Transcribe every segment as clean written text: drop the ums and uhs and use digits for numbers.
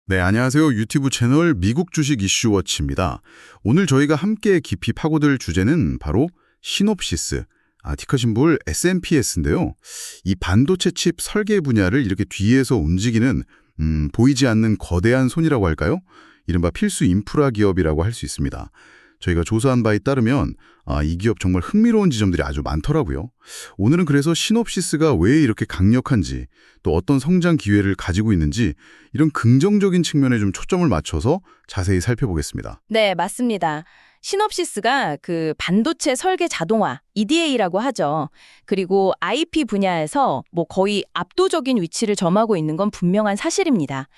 네, 안녕하세요. 유튜브 채널 미국 주식 이슈워치입니다. 오늘 저희가 함께 깊이 파고들 주제는 바로 시놉시스, 티커 심볼 SNPS인데요. 이 반도체 칩 설계 분야를 이렇게 뒤에서 움직이는 보이지 않는 거대한 손이라고 할까요? 이른바 필수 인프라 기업이라고 할 수 있습니다. 저희가 조사한 바에 따르면 이 기업 정말 흥미로운 지점들이 아주 많더라고요. 오늘은 그래서 시놉시스가 왜 이렇게 강력한지, 또 어떤 성장 기회를 가지고 있는지 이런 긍정적인 측면에 좀 초점을 맞춰서 자세히 살펴보겠습니다. 네, 맞습니다. 시놉시스가 그 반도체 설계 자동화, EDA라고 하죠. 그리고 IP 분야에서 거의 압도적인 위치를 점하고 있는 건 분명한 사실입니다.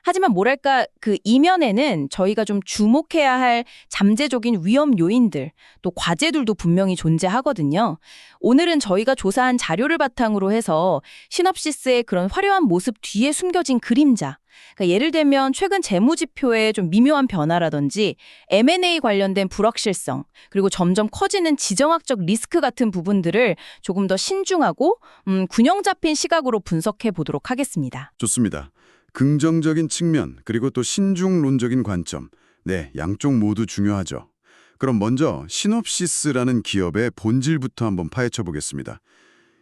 하지만 뭐랄까 그 이면에는 저희가 좀 주목해야 할 잠재적인 위험 요인들, 또 과제들도 분명히 존재하거든요. 오늘은 저희가 조사한 자료를 바탕으로 해서 시놉시스의 그런 화려한 모습 뒤에 숨겨진 그림자, 그러니까 예를 들면 최근 재무지표의 좀 미묘한 변화라든지 M&A 관련된 불확실성, 그리고 점점 커지는 지정학적 리스크 같은 부분들을 조금 더 신중하고 균형 잡힌 시각으로 분석해 보도록 하겠습니다. 좋습니다. 긍정적인 측면, 그리고 또 신중론적인 관점. 네, 양쪽 모두 중요하죠. 그럼 먼저 시놉시스라는 기업의 본질부터 한번 파헤쳐 보겠습니다.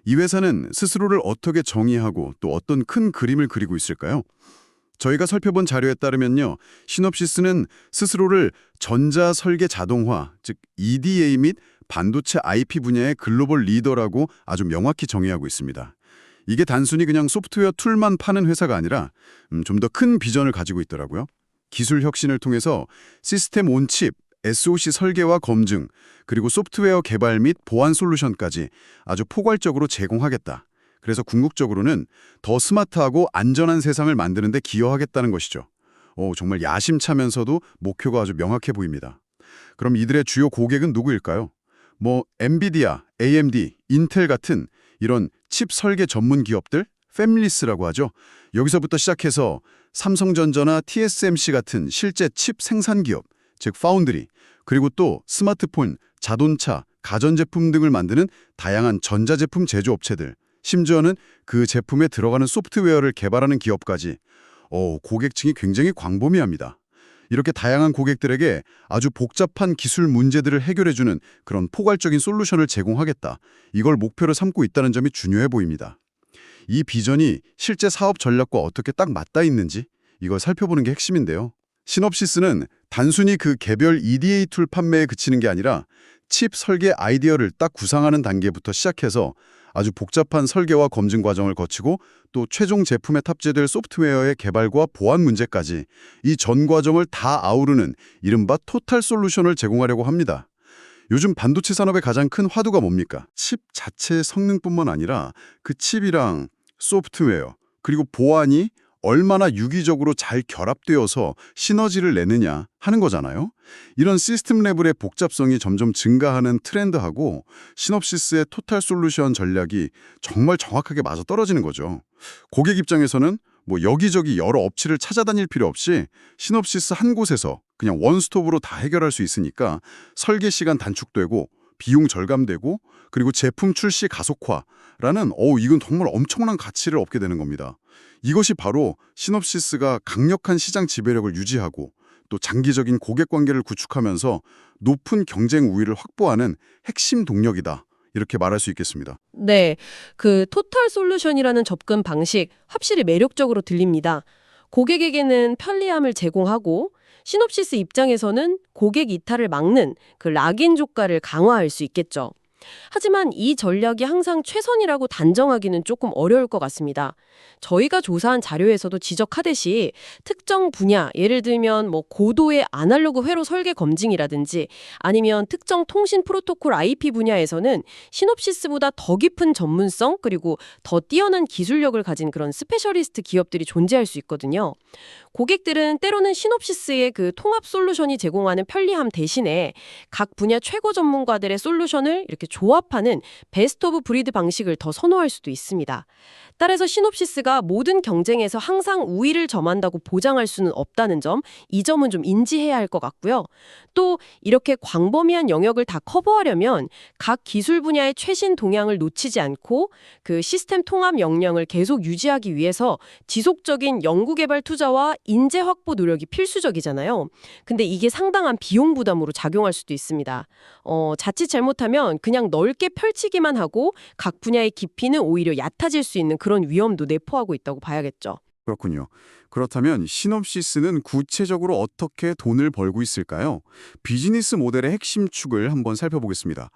이 회사는 스스로를 어떻게 정의하고 또 어떤 큰 그림을 그리고 있을까요? 저희가 살펴본 자료에 따르면요, 시놉시스는 스스로를 전자 설계 자동화, 즉 EDA 및 반도체 IP 분야의 글로벌 리더라고 아주 명확히 정의하고 있습니다. 이게 단순히 그냥 소프트웨어 툴만 파는 회사가 아니라 좀 더 큰 비전을 가지고 있더라고요. 기술 혁신을 통해서 시스템 온 칩, SoC 설계와 검증, 그리고 소프트웨어 개발 및 보안 솔루션까지 아주 포괄적으로 제공하겠다. 그래서 궁극적으로는 더 스마트하고 안전한 세상을 만드는 데 기여하겠다는 것이죠. 정말 야심차면서도 목표가 아주 명확해 보입니다. 그럼 이들의 주요 고객은 누구일까요? 엔비디아, AMD, 인텔 같은 이런 칩 설계 전문 기업들, 패밀리스라고 하죠. 여기서부터 시작해서 삼성전자나 TSMC 같은 실제 칩 생산 기업, 즉 파운드리, 그리고 또 스마트폰, 자동차, 가전제품 등을 만드는 다양한 전자제품 제조업체들, 심지어는 그 제품에 들어가는 소프트웨어를 개발하는 기업까지 고객층이 굉장히 광범위합니다. 이렇게 다양한 고객들에게 아주 복잡한 기술 문제들을 해결해주는 그런 포괄적인 솔루션을 제공하겠다. 이걸 목표로 삼고 있다는 점이 중요해 보입니다. 이 비전이 실제 사업 전략과 어떻게 딱 맞닿아 있는지 이걸 살펴보는 게 핵심인데요. 시놉시스는 단순히 그 개별 EDA 툴 판매에 그치는 게 아니라 칩 설계 아이디어를 딱 구상하는 단계부터 시작해서 아주 복잡한 설계와 검증 과정을 거치고 또 최종 제품에 탑재될 소프트웨어의 개발과 보안 문제까지 이 전 과정을 다 아우르는 이른바 토탈 솔루션을 제공하려고 합니다. 요즘 반도체 산업의 가장 큰 화두가 뭡니까? 칩 자체의 성능뿐만 아니라 그 칩이랑 소프트웨어, 그리고 보안이 얼마나 유기적으로 잘 결합되어서 시너지를 내느냐 하는 거잖아요. 이런 시스템 레벨의 복잡성이 점점 증가하는 트렌드하고 시놉시스의 토탈 솔루션 전략이 정말 정확하게 맞아떨어지는 거죠. 고객 입장에서는 여기저기 여러 업체를 찾아다닐 필요 없이 시놉시스 한 곳에서 그냥 원스톱으로 다 해결할 수 있으니까 설계 시간 단축되고 비용 절감되고 그리고 제품 출시 가속화라는 이건 정말 엄청난 가치를 얻게 되는 겁니다. 이것이 바로 시놉시스가 강력한 시장 지배력을 유지하고 또 장기적인 고객 관계를 구축하면서 높은 경쟁 우위를 확보하는 핵심 동력이다. 이렇게 말할 수 있겠습니다. 네, 그 토탈 솔루션이라는 접근 방식 확실히 매력적으로 들립니다. 고객에게는 편리함을 제공하고 시놉시스 입장에서는 고객 이탈을 막는 그 락인 조건을 강화할 수 있겠죠. 하지만 이 전략이 항상 최선이라고 단정하기는 조금 어려울 것 같습니다. 저희가 조사한 자료에서도 지적하듯이 특정 분야, 예를 들면 고도의 아날로그 회로 설계 검증이라든지 아니면 특정 통신 프로토콜 IP 분야에서는 시놉시스보다 더 깊은 전문성 그리고 더 뛰어난 기술력을 가진 그런 스페셜리스트 기업들이 존재할 수 있거든요. 고객들은 때로는 시놉시스의 그 통합 솔루션이 제공하는 편리함 대신에 각 분야 최고 전문가들의 솔루션을 이렇게 조합하는 베스트 오브 브리드 방식을 더 선호할 수도 있습니다. 따라서 시놉시스가 모든 경쟁에서 항상 우위를 점한다고 보장할 수는 없다는 점, 이 점은 좀 인지해야 할 것 같고요. 또 이렇게 광범위한 영역을 다 커버하려면 각 기술 분야의 최신 동향을 놓치지 않고 그 시스템 통합 역량을 계속 유지하기 위해서 지속적인 연구개발 투자와 인재 확보 노력이 필수적이잖아요. 근데 이게 상당한 비용 부담으로 작용할 수도 있습니다. 자칫 잘못하면 그냥 넓게 펼치기만 하고 각 분야의 깊이는 오히려 얕아질 수 있는 그런 위험도 내포하고 있다고 봐야겠죠. 그렇군요. 그렇다면 시놉시스는 구체적으로 어떻게 돈을 벌고 있을까요? 비즈니스 모델의 핵심 축을 한번 살펴보겠습니다.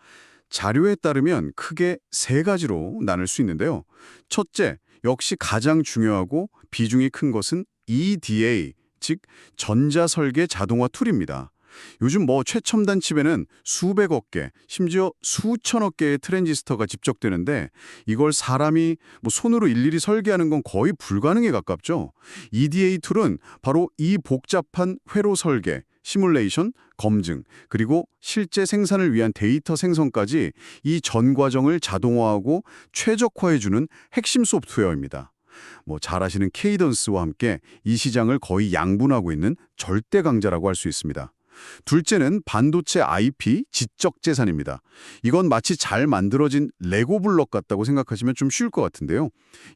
자료에 따르면 크게 세 가지로 나눌 수 있는데요. 첫째, 역시 가장 중요하고 비중이 큰 것은 EDA, 즉 전자설계 자동화 툴입니다. 요즘 최첨단 칩에는 수백억 개, 심지어 수천억 개의 트랜지스터가 집적되는데 이걸 사람이 손으로 일일이 설계하는 건 거의 불가능에 가깝죠. EDA 툴은 바로 이 복잡한 회로 설계, 시뮬레이션, 검증, 그리고 실제 생산을 위한 데이터 생성까지 이 전 과정을 자동화하고 최적화해주는 핵심 소프트웨어입니다. 잘 아시는 케이던스와 함께 이 시장을 거의 양분하고 있는 절대 강자라고 할 수 있습니다. 둘째는 반도체 IP, 지적 재산입니다. 이건 마치 잘 만들어진 레고 블록 같다고 생각하시면 좀 쉬울 것 같은데요.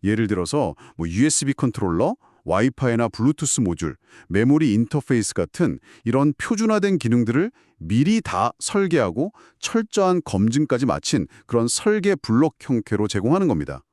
예를 들어서 USB 컨트롤러, 와이파이나 블루투스 모듈, 메모리 인터페이스 같은 이런 표준화된 기능들을 미리 다 설계하고 철저한 검증까지 마친 그런 설계 블록 형태로 제공하는 겁니다.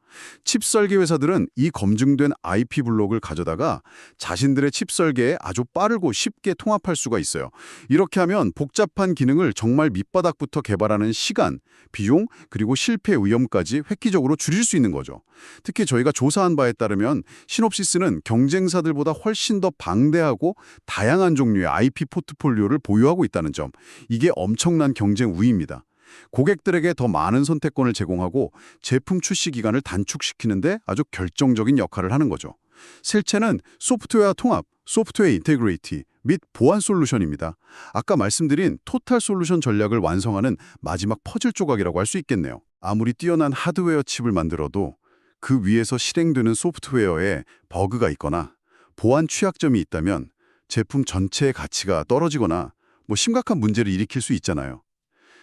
칩 설계 회사들은 이 검증된 IP 블록을 가져다가 자신들의 칩 설계에 아주 빠르고 쉽게 통합할 수가 있어요. 이렇게 하면 복잡한 기능을 정말 밑바닥부터 개발하는 시간, 비용, 그리고 실패 위험까지 획기적으로 줄일 수 있는 거죠. 특히 저희가 조사한 바에 따르면 시놉시스는 경쟁사들보다 훨씬 더 방대하고 다양한 종류의 IP 포트폴리오를 보유하고 있다는 점, 이게 엄청난 경쟁 우위입니다. 고객들에게 더 많은 선택권을 제공하고 제품 출시 기간을 단축시키는데 아주 결정적인 역할을 하는 거죠. 셀체는 소프트웨어 통합, 소프트웨어 인테그레이티 및 보안 솔루션입니다. 아까 말씀드린 토탈 솔루션 전략을 완성하는 마지막 퍼즐 조각이라고 할 수 있겠네요. 아무리 뛰어난 하드웨어 칩을 만들어도 그 위에서 실행되는 소프트웨어에 버그가 있거나 보안 취약점이 있다면 제품 전체의 가치가 떨어지거나 심각한 문제를 일으킬 수 있잖아요.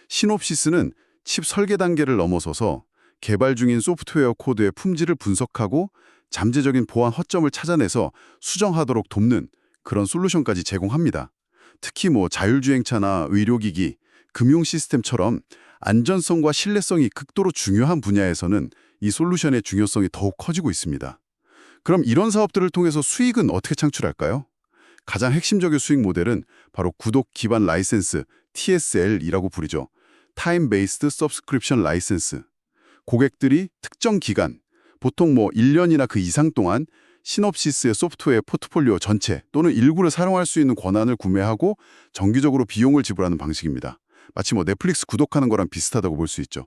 시놉시스는 칩 설계 단계를 넘어서서 개발 중인 소프트웨어 코드의 품질을 분석하고 잠재적인 보안 허점을 찾아내서 수정하도록 돕는 그런 솔루션까지 제공합니다. 특히 자율주행차나 의료기기, 금융 시스템처럼 안전성과 신뢰성이 극도로 중요한 분야에서는 이 솔루션의 중요성이 더욱 커지고 있습니다. 그럼 이런 사업들을 통해서 수익은 어떻게 창출할까요? 가장 핵심적인 수익 모델은 바로 구독 기반 라이센스, TSL이라고 부르죠. Time Based Subscription License. 고객들이 특정 기간, 보통 1년이나 그 이상 동안 시놉시스의 소프트웨어 포트폴리오 전체 또는 일부를 사용할 수 있는 권한을 구매하고 정기적으로 비용을 지불하는 방식입니다. 마치 넷플릭스 구독하는 거랑 비슷하다고 볼 수 있죠.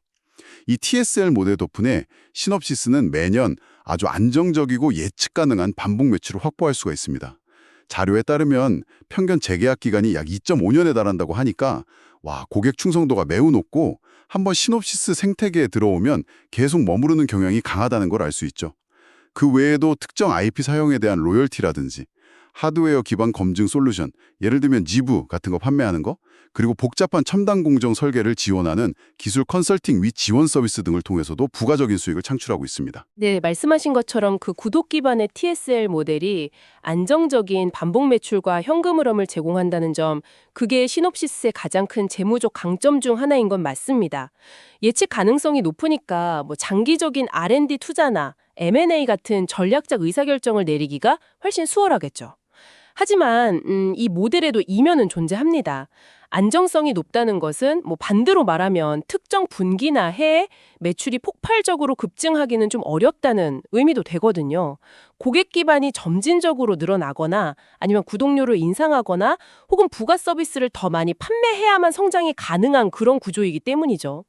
이 TSL 모델 덕분에 시놉시스는 매년 아주 안정적이고 예측 가능한 반복 매출을 확보할 수가 있습니다. 자료에 따르면 평균 재계약 기간이 약 2.5년에 달한다고 하니까 고객 충성도가 매우 높고 한번 시놉시스 생태계에 들어오면 계속 머무르는 경향이 강하다는 걸 알 수 있죠. 그 외에도 특정 IP 사용에 대한 로열티라든지 하드웨어 기반 검증 솔루션, 예를 들면 지부 같은 거 판매하는 거, 그리고 복잡한 첨단 공정 설계를 지원하는 기술 컨설팅 및 지원 서비스 등을 통해서도 부가적인 수익을 창출하고 있습니다. 네, 말씀하신 것처럼 그 구독 기반의 TSL 모델이 안정적인 반복 매출과 현금 흐름을 제공한다는 점, 그게 시놉시스의 가장 큰 재무적 강점 중 하나인 건 맞습니다. 예측 가능성이 높으니까 장기적인 R&D 투자나 M&A 같은 전략적 의사결정을 내리기가 훨씬 수월하겠죠. 하지만 이 모델에도 이면은 존재합니다. 안정성이 높다는 것은 반대로 말하면 특정 분기나 해에 매출이 폭발적으로 급증하기는 좀 어렵다는 의미도 되거든요. 고객 기반이 점진적으로 늘어나거나 아니면 구독료를 인상하거나 혹은 부가 서비스를 더 많이 판매해야만 성장이 가능한 그런 구조이기 때문이죠.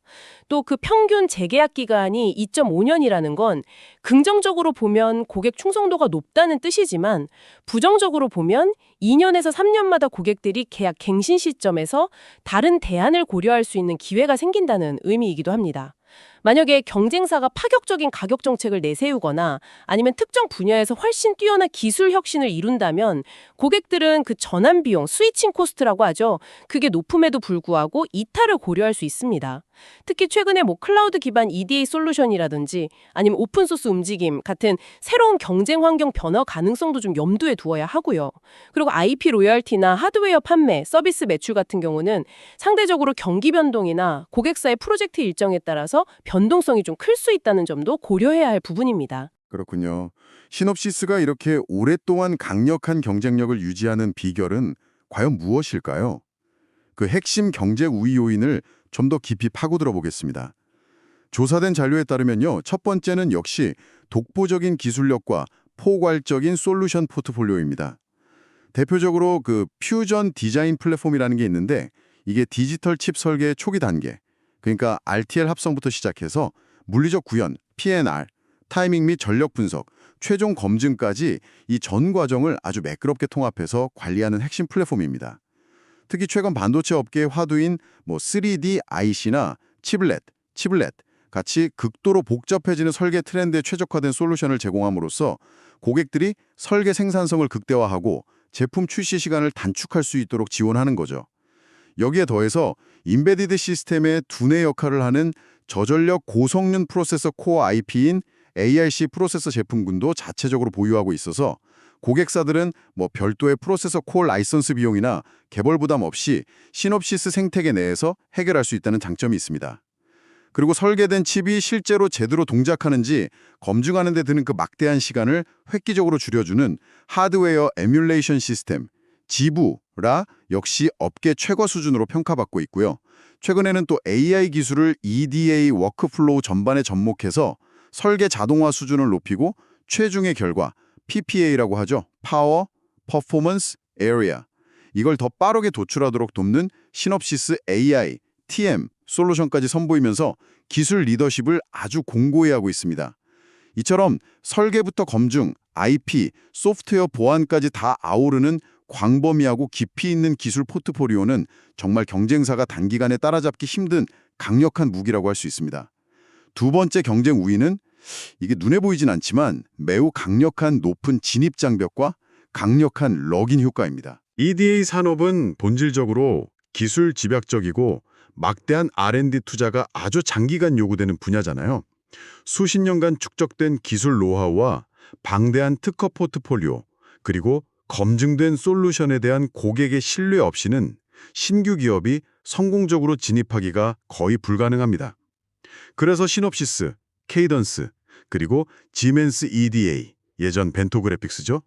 또 그 평균 재계약 기간이 2.5년이라는 건 긍정적으로 보면 고객 충성도가 높다는 뜻이지만 부정적으로 보면 2년에서 3년마다 고객들이 계약 갱신 시점에서 대해서 다른 대안을 고려할 수 있는 기회가 생긴다는 의미이기도 합니다. 만약에 경쟁사가 파격적인 가격 정책을 내세우거나 아니면 특정 분야에서 훨씬 뛰어난 기술 혁신을 이룬다면 고객들은 그 전환 비용, 스위칭 코스트라고 하죠. 그게 높음에도 불구하고 이탈을 고려할 수 있습니다. 특히 최근에 클라우드 기반 EDA 솔루션이라든지 아니면 오픈소스 움직임 같은 새로운 경쟁 환경 변화 가능성도 좀 염두에 두어야 하고요. 그리고 IP 로열티나 하드웨어 판매, 서비스 매출 같은 경우는 상대적으로 경기 변동이나 고객사의 프로젝트 일정에 따라서 변동성이 좀 클 수 있다는 점도 고려해야 할 부분입니다. 그렇군요. 시놉시스가 이렇게 오랫동안 강력한 경쟁력을 유지하는 비결은 과연 무엇일까요? 그 핵심 경제 우위 요인을 좀 더 깊이 파고들어 보겠습니다. 조사된 자료에 따르면요. 첫 번째는 역시 독보적인 기술력과 포괄적인 솔루션 포트폴리오입니다. 대표적으로 그 퓨전 디자인 플랫폼이라는 게 있는데 이게 디지털 칩 설계의 초기 단계, 그러니까 RTL 합성부터 시작해서 물리적 구현, PNR, 타이밍 및 전력 분석, 최종 검증까지 이 전 과정을 아주 매끄럽게 통합해서 관리하는 핵심 플랫폼입니다. 특히 최근 반도체 업계의 화두인 3D IC나 칩렛 같이 극도로 복잡해지는 설계 트렌드에 최적화된 솔루션을 제공함으로써 고객들이 설계 생산성을 극대화하고 제품 출시 시간을 단축할 수 있도록 지원하는 거죠. 여기에 더해서 임베디드 시스템의 두뇌 역할을 하는 저전력 고성능 프로세서 코어 IP인 ARC 프로세서 제품군도 자체적으로 보유하고 있어서 고객사들은 별도의 프로세서 코어 라이선스 비용이나 개발 부담 없이 시놉시스 생태계 내에서 해결할 수 있다는 장점이 있습니다. 그리고 설계된 칩이 실제로 제대로 동작하는지 검증하는 데 드는 그 막대한 시간을 획기적으로 줄여주는 하드웨어 에뮬레이션 시스템, 지부라 역시 업계 최고 수준으로 평가받고 있고요. 최근에는 또 AI 기술을 EDA 워크플로우 전반에 접목해서 설계 자동화 수준을 높이고 최종의 결과 PPA라고 하죠. 파워, 퍼포먼스, 에리아. 이걸 더 빠르게 도출하도록 돕는 시놉시스 AI, TM 솔루션까지 선보이면서 기술 리더십을 아주 공고히 하고 있습니다. 이처럼 설계부터 검증, IP, 소프트웨어 보안까지 다 아우르는 광범위하고 깊이 있는 기술 포트폴리오는 정말 경쟁사가 단기간에 따라잡기 힘든 강력한 무기라고 할 수 있습니다. 두 번째 경쟁 우위는 이게 눈에 보이진 않지만 매우 강력한 높은 진입 장벽과 강력한 럭인 효과입니다. EDA 산업은 본질적으로 기술 집약적이고 막대한 R&D 투자가 아주 장기간 요구되는 분야잖아요. 수십 년간 축적된 기술 노하우와 방대한 특허 포트폴리오, 그리고 검증된 솔루션에 대한 고객의 신뢰 없이는 신규 기업이 성공적으로 진입하기가 거의 불가능합니다. 그래서 시놉시스, 케이던스, 그리고 지멘스 EDA, 예전 벤토그래픽스죠.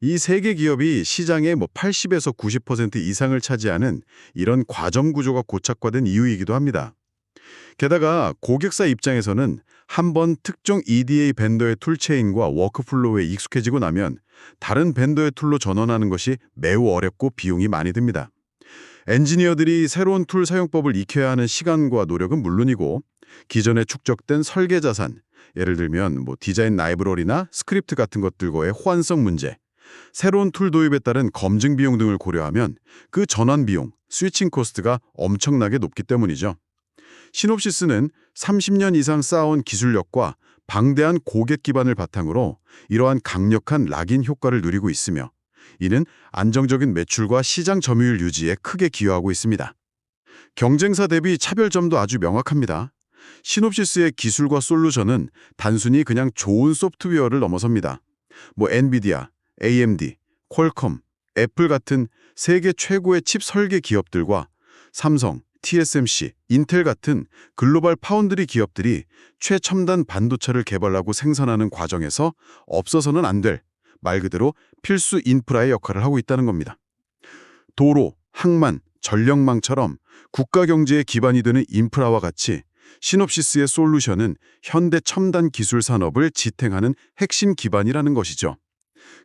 이 세 개 기업이 시장의 80에서 90% 이상을 차지하는 이런 과점 구조가 고착화된 이유이기도 합니다. 게다가 고객사 입장에서는 한번 특정 EDA 벤더의 툴체인과 워크플로우에 익숙해지고 나면 다른 벤더의 툴로 전환하는 것이 매우 어렵고 비용이 많이 듭니다. 엔지니어들이 새로운 툴 사용법을 익혀야 하는 시간과 노력은 물론이고 기존에 축적된 설계 자산, 예를 들면 디자인 라이브러리나 스크립트 같은 것들과의 호환성 문제, 새로운 툴 도입에 따른 검증 비용 등을 고려하면 그 전환 비용, 스위칭 코스트가 엄청나게 높기 때문이죠. 시놉시스는 30년 이상 쌓아온 기술력과 방대한 고객 기반을 바탕으로 이러한 강력한 락인 효과를 누리고 있으며 이는 안정적인 매출과 시장 점유율 유지에 크게 기여하고 있습니다. 경쟁사 대비 차별점도 아주 명확합니다. 시놉시스의 기술과 솔루션은 단순히 그냥 좋은 소프트웨어를 넘어섭니다. 엔비디아, AMD, 퀄컴, 애플 같은 세계 최고의 칩 설계 기업들과 삼성, TSMC, 인텔 같은 글로벌 파운드리 기업들이 최첨단 반도체를 개발하고 생산하는 과정에서 없어서는 안 될, 말 그대로 필수 인프라의 역할을 하고 있다는 겁니다. 도로, 항만, 전력망처럼 국가 경제의 기반이 되는 인프라와 같이 시놉시스의 솔루션은 현대 첨단 기술 산업을 지탱하는 핵심 기반이라는 것이죠.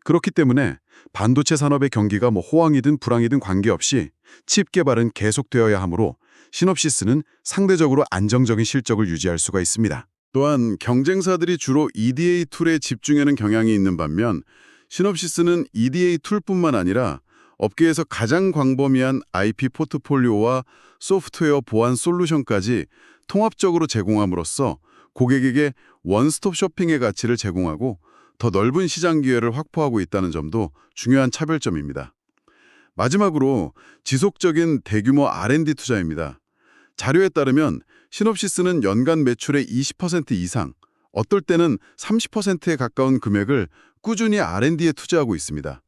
그렇기 때문에 반도체 산업의 경기가 호황이든 불황이든 관계없이 칩 개발은 계속되어야 하므로 시놉시스는 상대적으로 안정적인 실적을 유지할 수가 있습니다. 또한 경쟁사들이 주로 EDA 툴에 집중하는 경향이 있는 반면 시놉시스는 EDA 툴뿐만 아니라 업계에서 가장 광범위한 IP 포트폴리오와 소프트웨어 보안 솔루션까지 통합적으로 제공함으로써 고객에게 원스톱 쇼핑의 가치를 제공하고 더 넓은 시장 기회를 확보하고 있다는 점도 중요한 차별점입니다. 마지막으로 지속적인 대규모 R&D 투자입니다. 자료에 따르면 시놉시스는 연간 매출의 20% 이상, 어떨 때는 30%에 가까운 금액을 꾸준히 R&D에 투자하고 있습니다.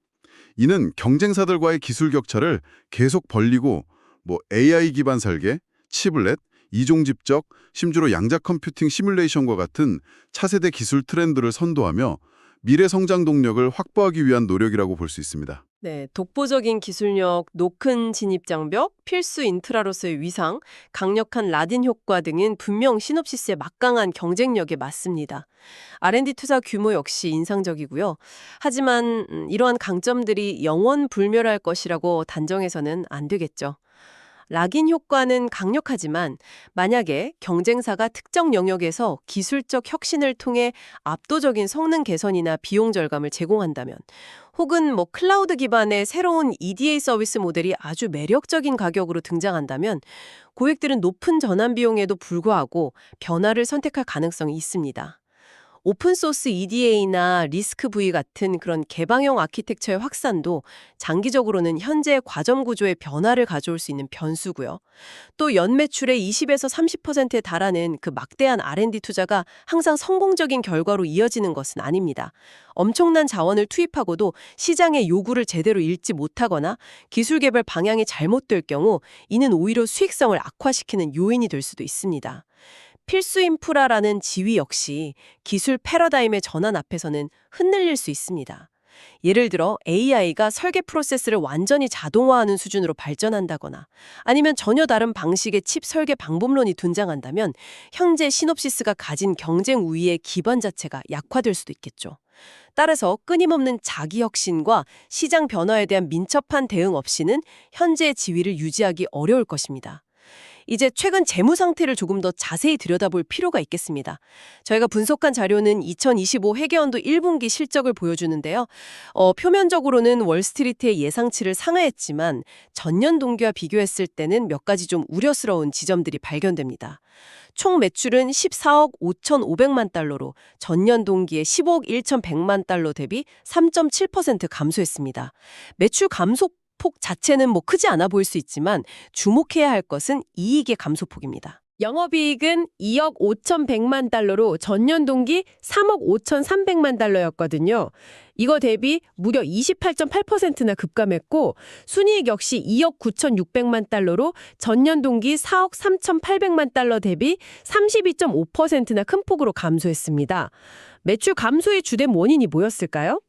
이는 경쟁사들과의 기술 격차를 계속 벌리고 AI 기반 설계, 치플렛, 이종 집적, 심지어 양자 컴퓨팅 시뮬레이션과 같은 차세대 기술 트렌드를 선도하며 미래 성장 동력을 확보하기 위한 노력이라고 볼 수 있습니다. 네, 독보적인 기술력, 높은 진입 장벽, 필수 인프라로서의 위상, 강력한 라딘 효과 등은 분명 시놉시스의 막강한 경쟁력에 맞습니다. R&D 투자 규모 역시 인상적이고요. 하지만 이러한 강점들이 영원 불멸할 것이라고 단정해서는 안 되겠죠. 락인 효과는 강력하지만 만약에 경쟁사가 특정 영역에서 기술적 혁신을 통해 압도적인 성능 개선이나 비용 절감을 제공한다면 혹은 클라우드 기반의 새로운 EDA 서비스 모델이 아주 매력적인 가격으로 등장한다면 고객들은 높은 전환 비용에도 불구하고 변화를 선택할 가능성이 있습니다. 오픈소스 EDA나 리스크-V 같은 그런 개방형 아키텍처의 확산도 장기적으로는 현재의 과점 구조의 변화를 가져올 수 있는 변수고요. 또 연매출의 20에서 30%에 달하는 그 막대한 R&D 투자가 항상 성공적인 결과로 이어지는 것은 아닙니다. 엄청난 자원을 투입하고도 시장의 요구를 제대로 읽지 못하거나 기술 개발 방향이 잘못될 경우 이는 오히려 수익성을 악화시키는 요인이 될 수도 있습니다. 필수 인프라라는 지위 역시 기술 패러다임의 전환 앞에서는 흔들릴 수 있습니다. 예를 들어 AI가 설계 프로세스를 완전히 자동화하는 수준으로 발전한다거나 아니면 전혀 다른 방식의 칩 설계 방법론이 등장한다면 현재 시놉시스가 가진 경쟁 우위의 기반 자체가 약화될 수도 있겠죠. 따라서 끊임없는 자기 혁신과 시장 변화에 대한 민첩한 대응 없이는 현재의 지위를 유지하기 어려울 것입니다. 이제 최근 재무 상태를 조금 더 자세히 들여다볼 필요가 있겠습니다. 저희가 분석한 자료는 2025 회계연도 1분기 실적을 보여주는데요. 표면적으로는 월스트리트의 예상치를 상회했지만 전년 동기와 비교했을 때는 몇 가지 좀 우려스러운 지점들이 발견됩니다. 총 매출은 14억 5,500만 달러로 전년 동기의 15억 1,100만 달러 대비 3.7% 감소했습니다. 매출 감소 폭 자체는 크지 않아 보일 수 있지만 주목해야 할 것은 이익의 감소폭입니다. 영업이익은 2억 5,100만 달러로 전년 동기 3억 5,300만 달러였거든요. 이거 대비 무려 28.8%나 급감했고 순이익 역시 2억 9,600만 달러로 전년 동기 4억 3,800만 달러 대비 32.5%나 큰 폭으로 감소했습니다. 매출 감소의 주된 원인이 뭐였을까요?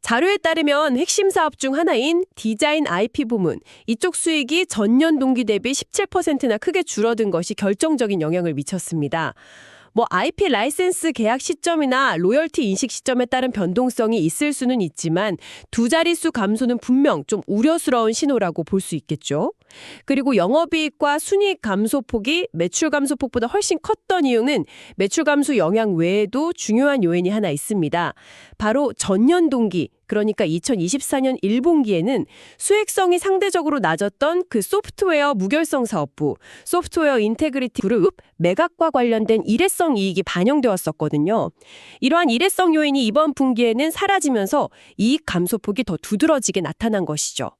자료에 따르면 핵심 사업 중 하나인 디자인 IP 부문, 이쪽 수익이 전년 동기 대비 17%나 크게 줄어든 것이 결정적인 영향을 미쳤습니다. IP 라이센스 계약 시점이나 로열티 인식 시점에 따른 변동성이 있을 수는 있지만 두 자릿수 감소는 분명 좀 우려스러운 신호라고 볼 수 있겠죠. 그리고 영업이익과 순이익 감소폭이 매출 감소폭보다 훨씬 컸던 이유는 매출 감소 영향 외에도 중요한 요인이 하나 있습니다. 바로 전년 동기, 그러니까 2024년 1분기에는 수익성이 상대적으로 낮았던 그 소프트웨어 무결성 사업부, 소프트웨어 인테그리티 그룹, 매각과 관련된 일회성 이익이 반영되었었거든요. 이러한 일회성 요인이 이번 분기에는 사라지면서 이익 감소폭이 더 두드러지게 나타난 것이죠.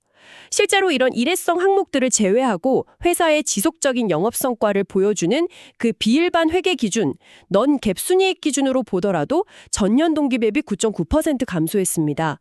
실제로 이런 일회성 항목들을 제외하고 회사의 지속적인 영업 성과를 보여주는 그 비일반 회계 기준, 넌갭 순이익 기준으로 보더라도 전년 동기 대비 9.9% 감소했습니다.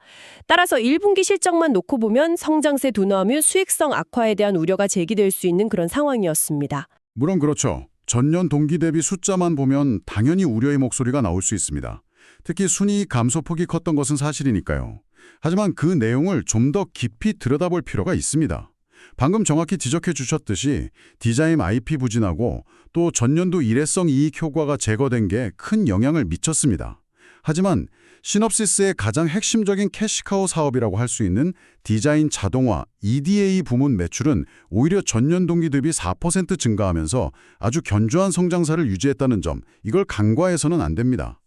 따라서 1분기 실적만 놓고 보면 성장세 둔화 및 수익성 악화에 대한 우려가 제기될 수 있는 그런 상황이었습니다. 물론 그렇죠. 전년 동기 대비 숫자만 보면 당연히 우려의 목소리가 나올 수 있습니다. 특히 순이익 감소폭이 컸던 것은 사실이니까요. 하지만 그 내용을 좀 더 깊이 들여다볼 필요가 있습니다. 방금 정확히 지적해 주셨듯이 디자인 IP 부진하고 또 전년도 일회성 이익 효과가 제거된 게 큰 영향을 미쳤습니다. 하지만 시놉시스의 가장 핵심적인 캐시카우 사업이라고 할 수 있는 디자인 자동화 EDA 부문 매출은 오히려 전년 동기 대비 4% 증가하면서 아주 견조한 성장세를 유지했다는 점, 이걸 간과해서는 안 됩니다.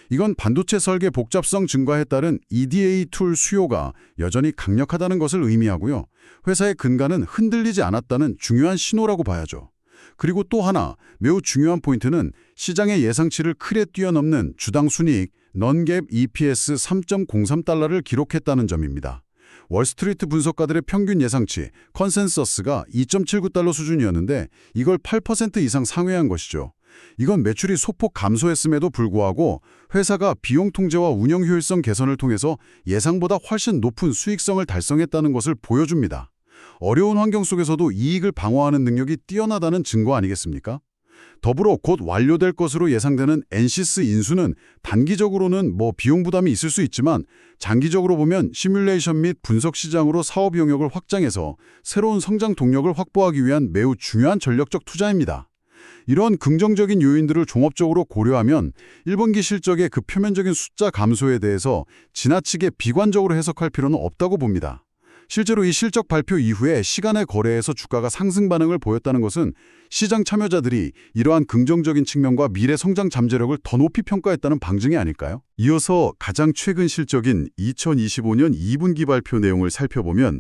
이건 반도체 설계 복잡성 증가에 따른 EDA 툴 수요가 여전히 강력하다는 것을 의미하고요. 회사의 근간은 흔들리지 않았다는 중요한 신호라고 봐야죠. 그리고 또 하나 매우 중요한 포인트는 시장의 예상치를 크게 뛰어넘는 주당 순이익 non-GAAP EPS 3.03달러를 기록했다는 점입니다. 월스트리트 분석가들의 평균 예상치 컨센서스가 2.79달러 수준이었는데 이걸 8% 이상 상회한 것이죠. 이건 매출이 소폭 감소했음에도 불구하고 회사가 비용 통제와 운영 효율성 개선을 통해서 예상보다 훨씬 높은 수익성을 달성했다는 것을 보여줍니다. 어려운 환경 속에서도 이익을 방어하는 능력이 뛰어나다는 증거 아니겠습니까? 더불어 곧 완료될 것으로 예상되는 엔시스 인수는 단기적으로는 비용 부담이 있을 수 있지만 장기적으로 보면 시뮬레이션 및 분석 시장으로 사업 영역을 확장해서 새로운 성장 동력을 확보하기 위한 매우 중요한 전략적 투자입니다. 이런 긍정적인 요인들을 종합적으로 고려하면 1분기 실적의 그 표면적인 숫자 감소에 대해서 지나치게 비관적으로 해석할 필요는 없다고 봅니다. 실제로 이 실적 발표 이후에 시간의 거래에서 주가가 상승 반응을 보였다는 것은 시장 참여자들이 이러한 긍정적인 측면과 미래 성장 잠재력을 더 높이 평가했다는 방증이 아닐까요? 이어서 가장 최근 실적인 2025년 2분기 발표 내용을 살펴보면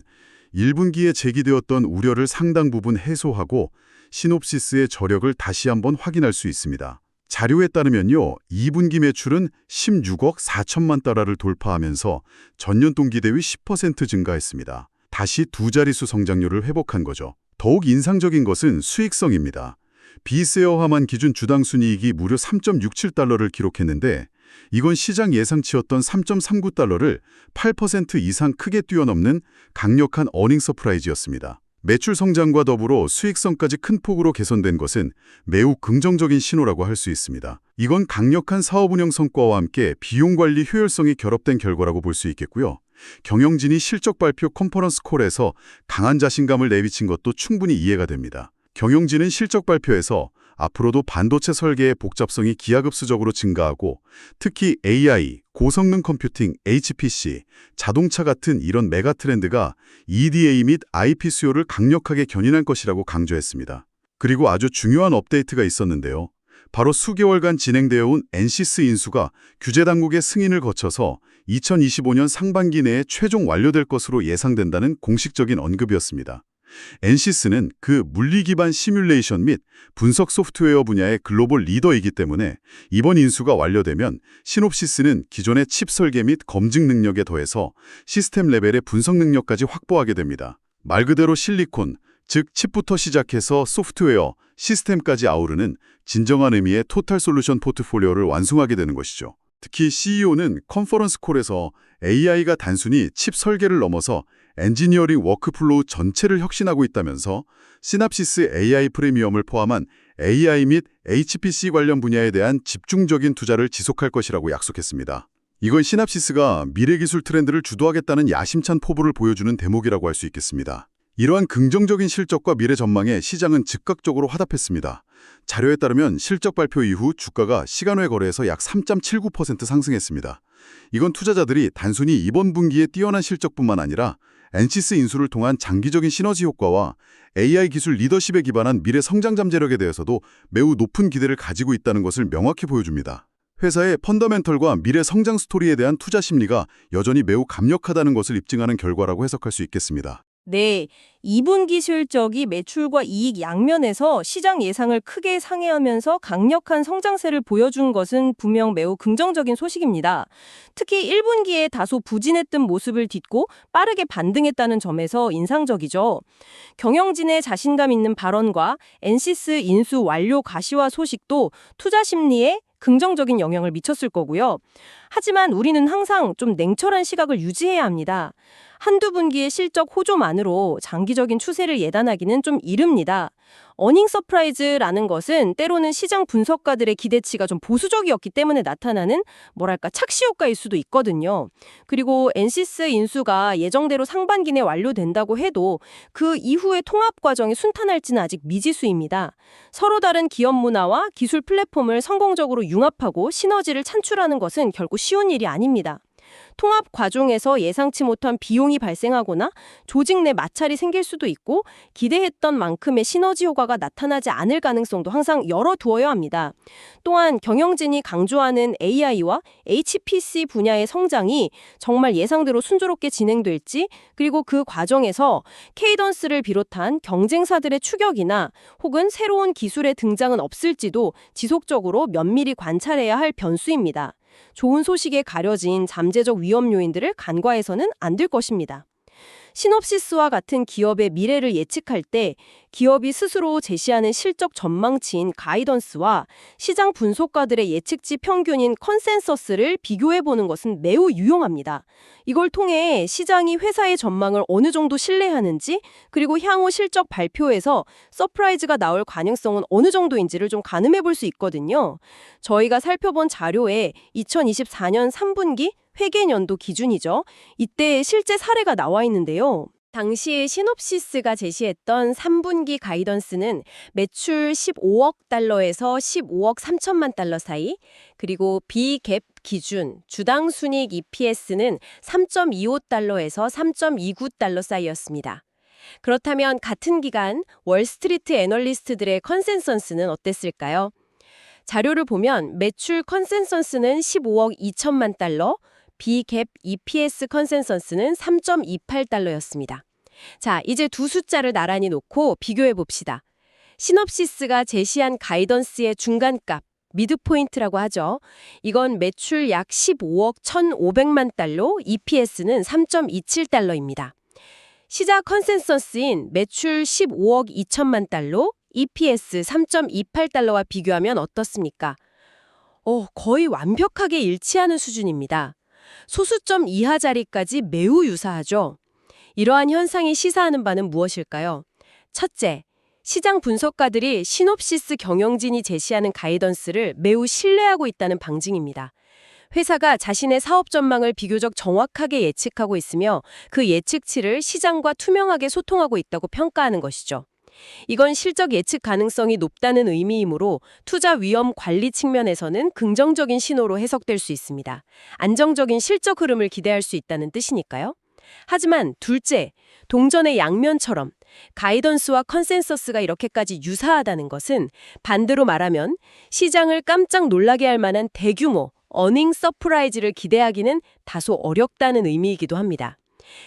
1분기에 제기되었던 우려를 상당 부분 해소하고 시놉시스의 저력을 다시 한번 확인할 수 있습니다. 자료에 따르면요, 2분기 매출은 16억 4천만 달러를 돌파하면서 전년 동기 대비 10% 증가했습니다. 다시 두 자릿수 성장률을 회복한 거죠. 더욱 인상적인 것은 수익성입니다. 비세어화만 기준 주당 순이익이 무려 3.67달러를 기록했는데 이건 시장 예상치였던 3.39달러를 8% 이상 크게 뛰어넘는 강력한 어닝 서프라이즈였습니다. 매출 성장과 더불어 수익성까지 큰 폭으로 개선된 것은 매우 긍정적인 신호라고 할 수 있습니다. 이건 강력한 사업 운영 성과와 함께 비용 관리 효율성이 결합된 결과라고 볼 수 있겠고요. 경영진이 실적 발표 컨퍼런스 콜에서 강한 자신감을 내비친 것도 충분히 이해가 됩니다. 경영진은 실적 발표에서 앞으로도 반도체 설계의 복잡성이 기하급수적으로 증가하고 특히 AI, 고성능 컴퓨팅, HPC, 자동차 같은 이런 메가 트렌드가 EDA 및 IP 수요를 강력하게 견인할 것이라고 강조했습니다. 그리고 아주 중요한 업데이트가 있었는데요. 바로 수개월간 진행되어 온 엔시스 인수가 규제 당국의 승인을 거쳐서 2025년 상반기 내에 최종 완료될 것으로 예상된다는 공식적인 언급이었습니다. 엔시스는 그 물리 기반 시뮬레이션 및 분석 소프트웨어 분야의 글로벌 리더이기 때문에 이번 인수가 완료되면 시놉시스는 기존의 칩 설계 및 검증 능력에 더해서 시스템 레벨의 분석 능력까지 확보하게 됩니다. 말 그대로 실리콘, 즉 칩부터 시작해서 소프트웨어, 시스템까지 아우르는 진정한 의미의 토탈 솔루션 포트폴리오를 완성하게 되는 것이죠. 특히 CEO는 컨퍼런스 콜에서 AI가 단순히 칩 설계를 넘어서 엔지니어링 워크플로우 전체를 혁신하고 있다면서 시납시스 AI 프리미엄을 포함한 AI 및 HPC 관련 분야에 대한 집중적인 투자를 지속할 것이라고 약속했습니다. 이건 시납시스가 미래 기술 트렌드를 주도하겠다는 야심찬 포부를 보여주는 대목이라고 할 수 있겠습니다. 이러한 긍정적인 실적과 미래 전망에 시장은 즉각적으로 화답했습니다. 자료에 따르면 실적 발표 이후 주가가 시간외 거래에서 약 3.79% 상승했습니다. 이건 투자자들이 단순히 이번 분기에 뛰어난 실적뿐만 아니라 엔시스 인수를 통한 장기적인 시너지 효과와 AI 기술 리더십에 기반한 미래 성장 잠재력에 대해서도 매우 높은 기대를 가지고 있다는 것을 명확히 보여줍니다. 회사의 펀더멘털과 미래 성장 스토리에 대한 투자 심리가 여전히 매우 강력하다는 것을 입증하는 결과라고 해석할 수 있겠습니다. 네, 2분기 실적이 매출과 이익 양면에서 시장 예상을 크게 상회하면서 강력한 성장세를 보여준 것은 분명 매우 긍정적인 소식입니다. 특히 1분기에 다소 부진했던 모습을 딛고 빠르게 반등했다는 점에서 인상적이죠. 경영진의 자신감 있는 발언과 엔시스 인수 완료 가시화 소식도 투자 심리에 긍정적인 영향을 미쳤을 거고요. 하지만 우리는 항상 좀 냉철한 시각을 유지해야 합니다. 한두 분기의 실적 호조만으로 장기적인 추세를 예단하기는 좀 이릅니다. 어닝 서프라이즈라는 것은 때로는 시장 분석가들의 기대치가 좀 보수적이었기 때문에 나타나는 착시 효과일 수도 있거든요. 그리고 엔시스 인수가 예정대로 상반기 내 완료된다고 해도 그 이후의 통합 과정이 순탄할지는 아직 미지수입니다. 서로 다른 기업 문화와 기술 플랫폼을 성공적으로 융합하고 시너지를 창출하는 것은 결코 쉬운 일이 아닙니다. 통합 과정에서 예상치 못한 비용이 발생하거나 조직 내 마찰이 생길 수도 있고 기대했던 만큼의 시너지 효과가 나타나지 않을 가능성도 항상 열어두어야 합니다. 또한 경영진이 강조하는 AI와 HPC 분야의 성장이 정말 예상대로 순조롭게 진행될지, 그리고 그 과정에서 케이던스를 비롯한 경쟁사들의 추격이나 혹은 새로운 기술의 등장은 없을지도 지속적으로 면밀히 관찰해야 할 변수입니다. 좋은 소식에 가려진 잠재적 위험 요인들을 간과해서는 안 될 것입니다. 시놉시스와 같은 기업의 미래를 예측할 때 기업이 스스로 제시하는 실적 전망치인 가이던스와 시장 분석가들의 예측치 평균인 컨센서스를 비교해보는 것은 매우 유용합니다. 이걸 통해 시장이 회사의 전망을 어느 정도 신뢰하는지, 그리고 향후 실적 발표에서 서프라이즈가 나올 가능성은 어느 정도인지를 좀 가늠해볼 수 있거든요. 저희가 살펴본 자료에 2024년 3분기 회계연도 기준이죠. 이때 실제 사례가 나와 있는데요. 당시에 시놉시스가 제시했던 3분기 가이던스는 매출 15억 달러에서 15억 3천만 달러 사이, 그리고 비갭 기준 주당 순이익 EPS는 3.25달러에서 3.29달러 사이였습니다. 그렇다면 같은 기간 월스트리트 애널리스트들의 컨센서스는 어땠을까요? 자료를 보면 매출 컨센서스는 15억 2천만 달러, 비갭 EPS 컨센서스는 3.28달러였습니다. 자, 이제 두 숫자를 나란히 놓고 비교해 봅시다. 시놉시스가 제시한 가이던스의 중간값, 미드포인트라고 하죠. 이건 매출 약 15억 1,500만 달러, EPS는 3.27달러입니다. 시작 컨센서스인 매출 15억 2천만 달러, EPS 3.28달러와 비교하면 어떻습니까? 거의 완벽하게 일치하는 수준입니다. 소수점 이하 자리까지 매우 유사하죠. 이러한 현상이 시사하는 바는 무엇일까요? 첫째, 시장 분석가들이 시놉시스 경영진이 제시하는 가이던스를 매우 신뢰하고 있다는 방증입니다. 회사가 자신의 사업 전망을 비교적 정확하게 예측하고 있으며 그 예측치를 시장과 투명하게 소통하고 있다고 평가하는 것이죠. 이건 실적 예측 가능성이 높다는 의미이므로 투자 위험 관리 측면에서는 긍정적인 신호로 해석될 수 있습니다. 안정적인 실적 흐름을 기대할 수 있다는 뜻이니까요. 하지만 둘째, 동전의 양면처럼 가이던스와 컨센서스가 이렇게까지 유사하다는 것은 반대로 말하면 시장을 깜짝 놀라게 할 만한 대규모 어닝 서프라이즈를 기대하기는 다소 어렵다는 의미이기도 합니다.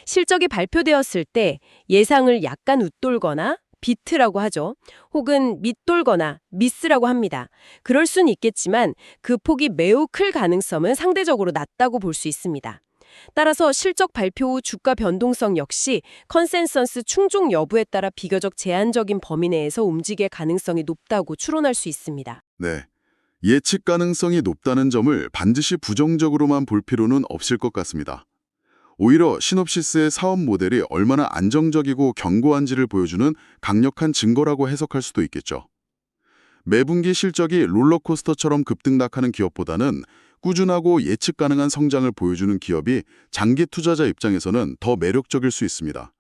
실적이 발표되었을 때 예상을 약간 웃돌거나 비트라고 하죠. 혹은 밑돌거나 미스라고 합니다. 그럴 수는 있겠지만 그 폭이 매우 클 가능성은 상대적으로 낮다고 볼 수 있습니다. 따라서 실적 발표 후 주가 변동성 역시 컨센서스 충족 여부에 따라 비교적 제한적인 범위 내에서 움직일 가능성이 높다고 추론할 수 있습니다. 네. 예측 가능성이 높다는 점을 반드시 부정적으로만 볼 필요는 없을 것 같습니다. 오히려 시놉시스의 사업 모델이 얼마나 안정적이고 견고한지를 보여주는 강력한 증거라고 해석할 수도 있겠죠. 매분기 실적이 롤러코스터처럼 급등락하는 기업보다는 꾸준하고 예측 가능한 성장을 보여주는 기업이 장기 투자자 입장에서는 더 매력적일 수 있습니다.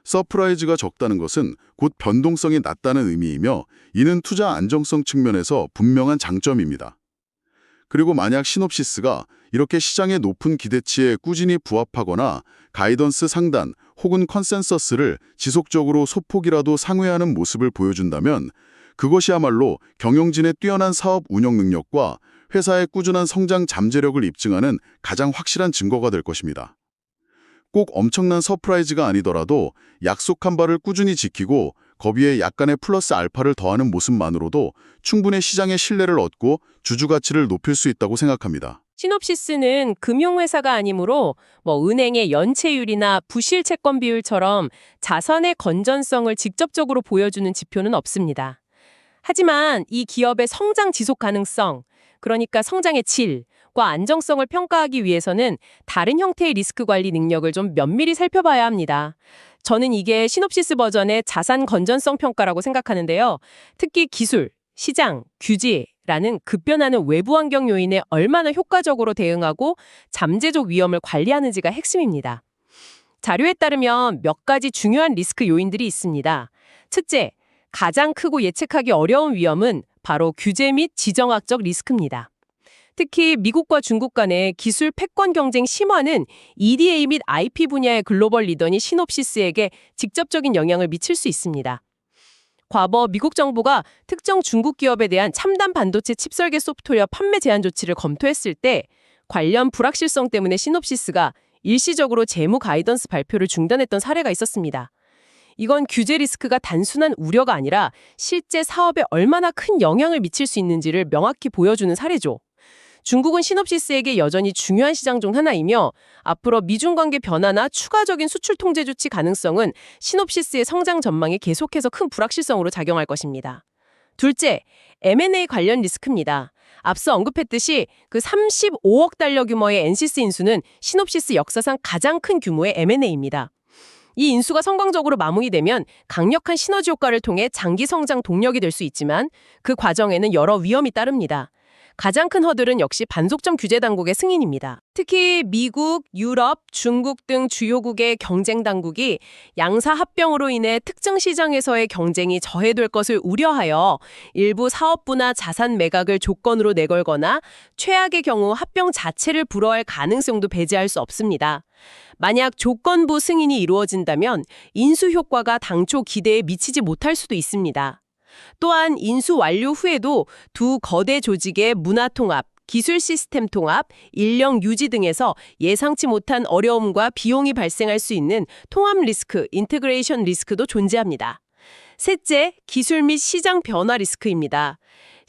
서프라이즈가 적다는 것은 곧 변동성이 낮다는 의미이며 이는 투자 안정성 측면에서 분명한 장점입니다. 그리고 만약 시놉시스가 이렇게 시장의 높은 기대치에 꾸준히 부합하거나 가이던스 상단 혹은 컨센서스를 지속적으로 소폭이라도 상회하는 모습을 보여준다면 그것이야말로 경영진의 뛰어난 사업 운영 능력과 회사의 꾸준한 성장 잠재력을 입증하는 가장 확실한 증거가 될 것입니다. 꼭 엄청난 서프라이즈가 아니더라도 약속한 바를 꾸준히 지키고 거기에 약간의 플러스 알파를 더하는 모습만으로도 충분히 시장의 신뢰를 얻고 주주 가치를 높일 수 있다고 생각합니다. 시놉시스는 금융회사가 아니므로 은행의 연체율이나 부실 채권 비율처럼 자산의 건전성을 직접적으로 보여주는 지표는 없습니다. 하지만 이 기업의 성장 지속 가능성, 그러니까 성장의 질과 안정성을 평가하기 위해서는 다른 형태의 리스크 관리 능력을 좀 면밀히 살펴봐야 합니다. 저는 이게 시놉시스 버전의 자산 건전성 평가라고 생각하는데요. 특히 기술, 시장, 규제라는 급변하는 외부 환경 요인에 얼마나 효과적으로 대응하고 잠재적 위험을 관리하는지가 핵심입니다. 자료에 따르면 몇 가지 중요한 리스크 요인들이 있습니다. 첫째, 가장 크고 예측하기 어려운 위험은 바로 규제 및 지정학적 리스크입니다. 특히 미국과 중국 간의 기술 패권 경쟁 심화는 EDA 및 IP 분야의 글로벌 리더인 시놉시스에게 직접적인 영향을 미칠 수 있습니다. 과거 미국 정부가 특정 중국 기업에 대한 첨단 반도체 칩 설계 소프트웨어 판매 제한 조치를 검토했을 때 관련 불확실성 때문에 시놉시스가 일시적으로 재무 가이던스 발표를 중단했던 사례가 있었습니다. 이건 규제 리스크가 단순한 우려가 아니라 실제 사업에 얼마나 큰 영향을 미칠 수 있는지를 명확히 보여주는 사례죠. 중국은 시놉시스에게 여전히 중요한 시장 중 하나이며 앞으로 미중 관계 변화나 추가적인 수출 통제 조치 가능성은 시놉시스의 성장 전망에 계속해서 큰 불확실성으로 작용할 것입니다. 둘째, M&A 관련 리스크입니다. 앞서 언급했듯이 그 35억 달러 규모의 엔시스 인수는 시놉시스 역사상 가장 큰 규모의 M&A입니다. 이 인수가 성공적으로 마무리되면 강력한 시너지 효과를 통해 장기 성장 동력이 될 수 있지만 그 과정에는 여러 위험이 따릅니다. 가장 큰 허들은 역시 반독점 규제 당국의 승인입니다. 특히 미국, 유럽, 중국 등 주요국의 경쟁 당국이 양사 합병으로 인해 특정 시장에서의 경쟁이 저해될 것을 우려하여 일부 사업부나 자산 매각을 조건으로 내걸거나 최악의 경우 합병 자체를 불허할 가능성도 배제할 수 없습니다. 만약 조건부 승인이 이루어진다면 인수 효과가 당초 기대에 미치지 못할 수도 있습니다. 또한 인수 완료 후에도 두 거대 조직의 문화 통합, 기술 시스템 통합, 인력 유지 등에서 예상치 못한 어려움과 비용이 발생할 수 있는 통합 리스크, 인테그레이션 리스크도 존재합니다. 셋째, 기술 및 시장 변화 리스크입니다.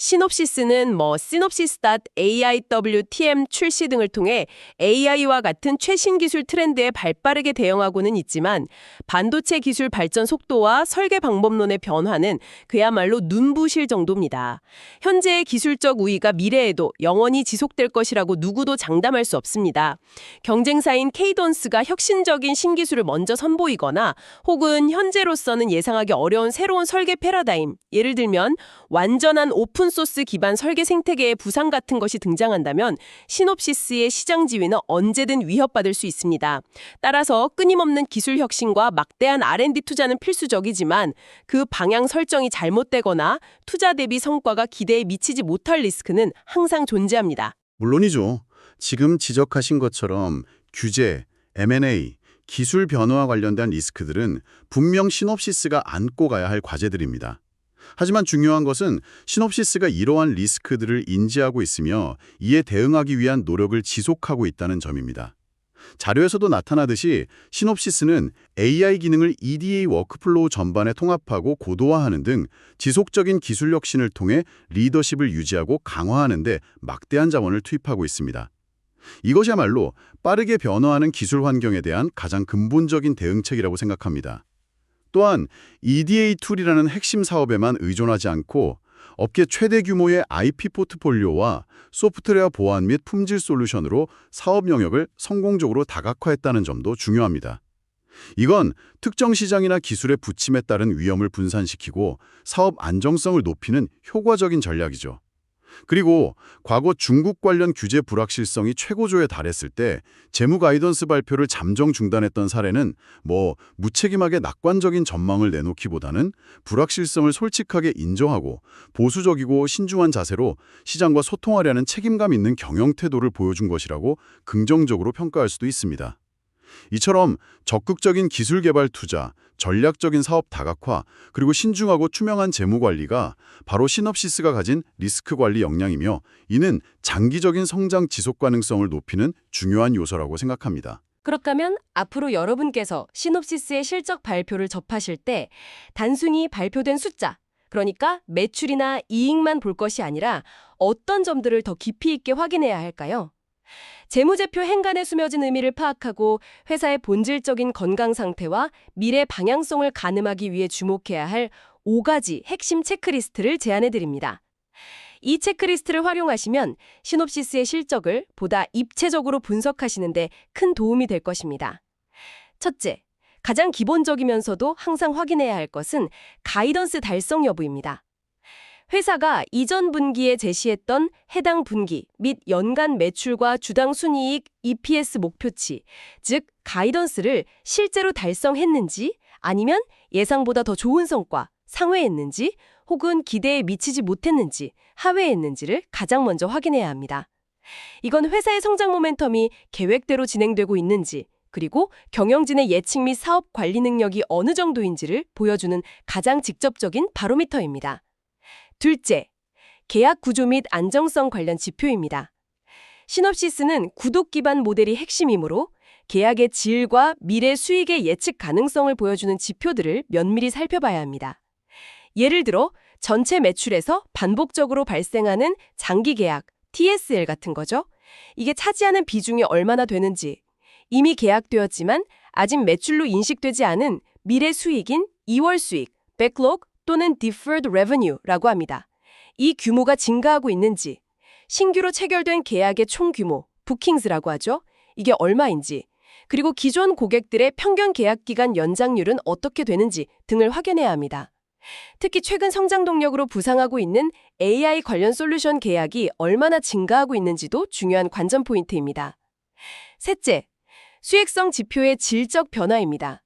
시놉시스는 Synopsys.aiWTM 출시 등을 통해 AI와 같은 최신 기술 트렌드에 발빠르게 대응하고는 있지만 반도체 기술 발전 속도와 설계 방법론의 변화는 그야말로 눈부실 정도입니다. 현재의 기술적 우위가 미래에도 영원히 지속될 것이라고 누구도 장담할 수 없습니다. 경쟁사인 케이던스가 혁신적인 신기술을 먼저 선보이거나 혹은 현재로서는 예상하기 어려운 새로운 설계 패러다임, 예를 들면 완전한 오픈소스 기반 설계 생태계의 부상 같은 것이 등장한다면 시놉시스의 시장 지위는 언제든 위협받을 수 있습니다. 따라서 끊임없는 기술 혁신과 막대한 R&D 투자는 필수적이지만 그 방향 설정이 잘못되거나 투자 대비 성과가 기대에 미치지 못할 리스크는 항상 존재합니다. 물론이죠. 지금 지적하신 것처럼 규제, M&A, 기술 변화와 관련된 리스크들은 분명 시놉시스가 안고 가야 할 과제들입니다. 하지만 중요한 것은 시놉시스가 이러한 리스크들을 인지하고 있으며 이에 대응하기 위한 노력을 지속하고 있다는 점입니다. 자료에서도 나타나듯이 시놉시스는 AI 기능을 EDA 워크플로우 전반에 통합하고 고도화하는 등 지속적인 기술 혁신을 통해 리더십을 유지하고 강화하는 데 막대한 자원을 투입하고 있습니다. 이것이야말로 빠르게 변화하는 기술 환경에 대한 가장 근본적인 대응책이라고 생각합니다. 또한 EDA 툴이라는 핵심 사업에만 의존하지 않고 업계 최대 규모의 IP 포트폴리오와 소프트웨어 보안 및 품질 솔루션으로 사업 영역을 성공적으로 다각화했다는 점도 중요합니다. 이건 특정 시장이나 기술의 부침에 따른 위험을 분산시키고 사업 안정성을 높이는 효과적인 전략이죠. 그리고 과거 중국 관련 규제 불확실성이 최고조에 달했을 때 재무 가이던스 발표를 잠정 중단했던 사례는 무책임하게 낙관적인 전망을 내놓기보다는 불확실성을 솔직하게 인정하고 보수적이고 신중한 자세로 시장과 소통하려는 책임감 있는 경영 태도를 보여준 것이라고 긍정적으로 평가할 수도 있습니다. 이처럼 적극적인 기술 개발 투자, 전략적인 사업 다각화, 그리고 신중하고 투명한 재무 관리가 바로 시놉시스가 가진 리스크 관리 역량이며 이는 장기적인 성장 지속 가능성을 높이는 중요한 요소라고 생각합니다. 그렇다면 앞으로 여러분께서 시놉시스의 실적 발표를 접하실 때 단순히 발표된 숫자, 그러니까 매출이나 이익만 볼 것이 아니라 어떤 점들을 더 깊이 있게 확인해야 할까요? 재무제표 행간에 숨겨진 의미를 파악하고 회사의 본질적인 건강 상태와 미래 방향성을 가늠하기 위해 주목해야 할 5가지 핵심 체크리스트를 제안해 드립니다. 이 체크리스트를 활용하시면 시놉시스의 실적을 보다 입체적으로 분석하시는 데 큰 도움이 될 것입니다. 첫째, 가장 기본적이면서도 항상 확인해야 할 것은 가이던스 달성 여부입니다. 회사가 이전 분기에 제시했던 해당 분기 및 연간 매출과 주당 순이익 EPS 목표치, 즉 가이던스를 실제로 달성했는지 아니면 예상보다 더 좋은 성과, 상회했는지 혹은 기대에 미치지 못했는지, 하회했는지를 가장 먼저 확인해야 합니다. 이건 회사의 성장 모멘텀이 계획대로 진행되고 있는지, 그리고 경영진의 예측 및 사업 관리 능력이 어느 정도인지를 보여주는 가장 직접적인 바로미터입니다. 둘째, 계약 구조 및 안정성 관련 지표입니다. 시놉시스는 구독 기반 모델이 핵심이므로 계약의 질과 미래 수익의 예측 가능성을 보여주는 지표들을 면밀히 살펴봐야 합니다. 예를 들어 전체 매출에서 반복적으로 발생하는 장기 계약, TSL 같은 거죠. 이게 차지하는 비중이 얼마나 되는지, 이미 계약되었지만 아직 매출로 인식되지 않은 미래 수익인 2월 수익, backlog 또는 deferred revenue라고 합니다. 이 규모가 증가하고 있는지, 신규로 체결된 계약의 총 규모, bookings,라고 하죠. 이게 얼마인지, 그리고 기존 고객들의 평균 계약 기간 연장률은 어떻게 되는지 등을 확인해야 합니다. 특히 최근 성장 동력으로 부상하고 있는 AI 관련 솔루션 계약이 얼마나 증가하고 있는지도 중요한 관전 포인트입니다. 셋째, 수익성 지표의 질적 변화입니다.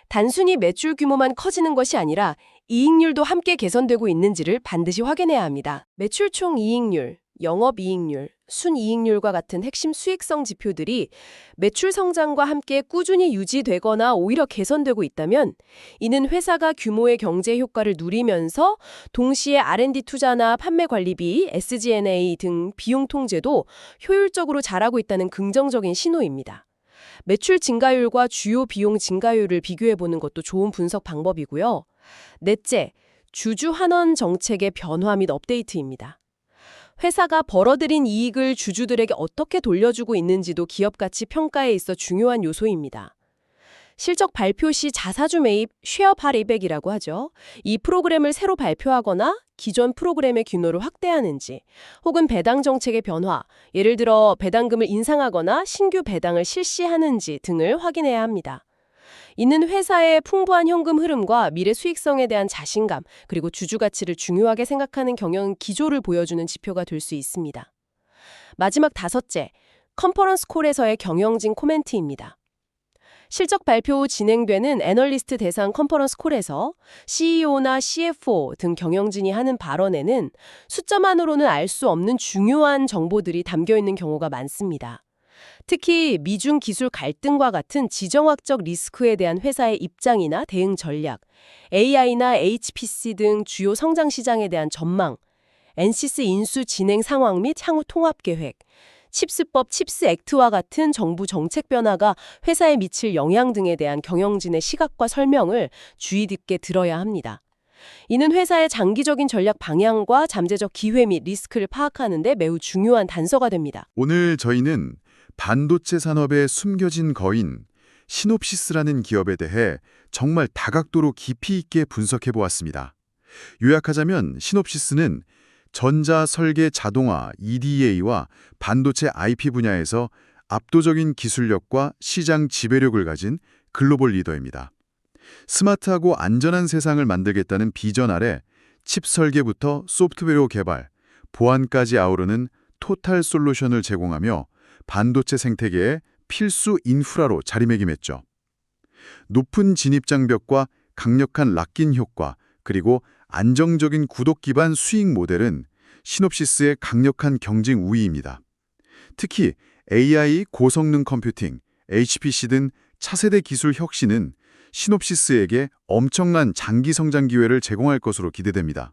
단순히 매출 규모만 커지는 것이 아니라 이익률도 함께 개선되고 있는지를 반드시 확인해야 합니다. 매출 총 이익률, 영업이익률, 순이익률과 같은 핵심 수익성 지표들이 매출 성장과 함께 꾸준히 유지되거나 오히려 개선되고 있다면 이는 회사가 규모의 경제 효과를 누리면서 동시에 R&D 투자나 판매 관리비, SG&A 등 비용 통제도 효율적으로 잘하고 있다는 긍정적인 신호입니다. 매출 증가율과 주요 비용 증가율을 비교해보는 것도 좋은 분석 방법이고요. 넷째, 주주 환원 정책의 변화 및 업데이트입니다. 회사가 벌어들인 이익을 주주들에게 어떻게 돌려주고 있는지도 기업 가치 평가에 있어 중요한 요소입니다. 실적 발표 시 자사주 매입, 쉐어 바이백이라고 하죠. 이 프로그램을 새로 발표하거나 기존 프로그램의 규모를 확대하는지, 혹은 배당 정책의 변화, 예를 들어 배당금을 인상하거나 신규 배당을 실시하는지 등을 확인해야 합니다. 이는 회사의 풍부한 현금 흐름과 미래 수익성에 대한 자신감, 그리고 주주 가치를 중요하게 생각하는 경영 기조를 보여주는 지표가 될 수 있습니다. 마지막 다섯째, 컨퍼런스 콜에서의 경영진 코멘트입니다. 실적 발표 후 진행되는 애널리스트 대상 컨퍼런스 콜에서 CEO나 CFO 등 경영진이 하는 발언에는 숫자만으로는 알 수 없는 중요한 정보들이 담겨 있는 경우가 많습니다. 특히 미중 기술 갈등과 같은 지정학적 리스크에 대한 회사의 입장이나 대응 전략, AI나 HPC 등 주요 성장 시장에 대한 전망, 엔시스 인수 진행 상황 및 향후 통합 계획, 칩스법 칩스 액트와 같은 정부 정책 변화가 회사에 미칠 영향 등에 대한 경영진의 시각과 설명을 주의 깊게 들어야 합니다. 이는 회사의 장기적인 전략 방향과 잠재적 기회 및 리스크를 파악하는 데 매우 중요한 단서가 됩니다. 오늘 저희는 반도체 산업의 숨겨진 거인 시놉시스라는 기업에 대해 정말 다각도로 깊이 있게 분석해 보았습니다. 요약하자면 시놉시스는 전자, 설계, 자동화, EDA와 반도체 IP 분야에서 압도적인 기술력과 시장 지배력을 가진 글로벌 리더입니다. 스마트하고 안전한 세상을 만들겠다는 비전 아래 칩 설계부터 소프트웨어 개발, 보안까지 아우르는 토탈 솔루션을 제공하며 반도체 생태계의 필수 인프라로 자리매김했죠. 높은 진입장벽과 강력한 락인 효과, 그리고 안정적인 구독 기반 수익 모델은 시놉시스의 강력한 경쟁 우위입니다. 특히 AI, 고성능 컴퓨팅, HPC 등 차세대 기술 혁신은 시놉시스에게 엄청난 장기 성장 기회를 제공할 것으로 기대됩니다.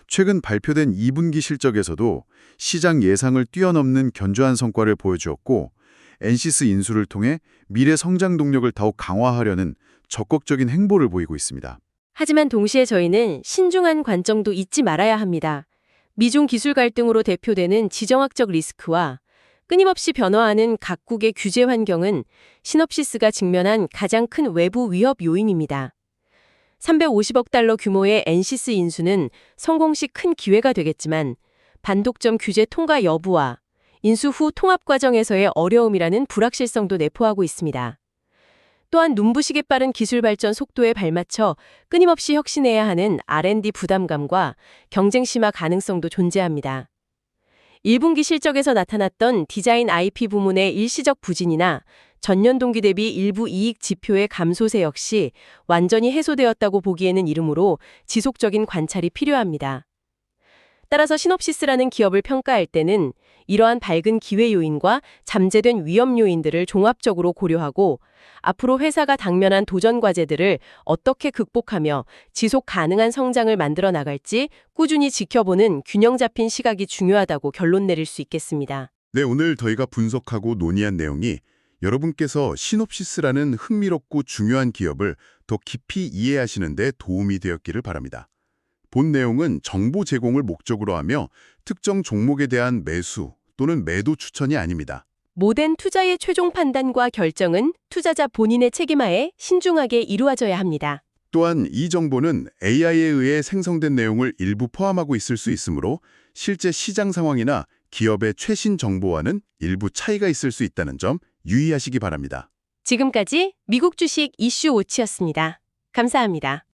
최근 발표된 2분기 실적에서도 시장 예상을 뛰어넘는 견조한 성과를 보여주었고, 엔시스 인수를 통해 미래 성장 동력을 더욱 강화하려는 적극적인 행보를 보이고 있습니다. 하지만 동시에 저희는 신중한 관점도 잊지 말아야 합니다. 미중 기술 갈등으로 대표되는 지정학적 리스크와 끊임없이 변화하는 각국의 규제 환경은 시놉시스가 직면한 가장 큰 외부 위협 요인입니다. 350억 달러 규모의 엔시스 인수는 성공 시 큰 기회가 되겠지만 반독점 규제 통과 여부와 인수 후 통합 과정에서의 어려움이라는 불확실성도 내포하고 있습니다. 또한 눈부시게 빠른 기술 발전 속도에 발맞춰 끊임없이 혁신해야 하는 R&D 부담감과 경쟁 심화 가능성도 존재합니다. 1분기 실적에서 나타났던 디자인 IP 부문의 일시적 부진이나 전년 동기 대비 일부 이익 지표의 감소세 역시 완전히 해소되었다고 보기에는 이르므로 지속적인 관찰이 필요합니다. 따라서 시놉시스라는 기업을 평가할 때는 이러한 밝은 기회 요인과 잠재된 위험 요인들을 종합적으로 고려하고 앞으로 회사가 당면한 도전 과제들을 어떻게 극복하며 지속 가능한 성장을 만들어 나갈지 꾸준히 지켜보는 균형 잡힌 시각이 중요하다고 결론 내릴 수 있겠습니다. 네, 오늘 저희가 분석하고 논의한 내용이 여러분께서 시놉시스라는 흥미롭고 중요한 기업을 더 깊이 이해하시는 데 도움이 되었기를 바랍니다. 본 내용은 정보 제공을 목적으로 하며 특정 종목에 대한 매수 또는 매도 추천이 아닙니다. 모든 투자의 최종 판단과 결정은 투자자 본인의 책임하에 신중하게 이루어져야 합니다. 또한 이 정보는 AI에 의해 생성된 내용을 일부 포함하고 있을 수 있으므로 실제 시장 상황이나 기업의 최신 정보와는 일부 차이가 있을 수 있다는 점 유의하시기 바랍니다. 지금까지 미국 주식 이슈 워치였습니다. 감사합니다.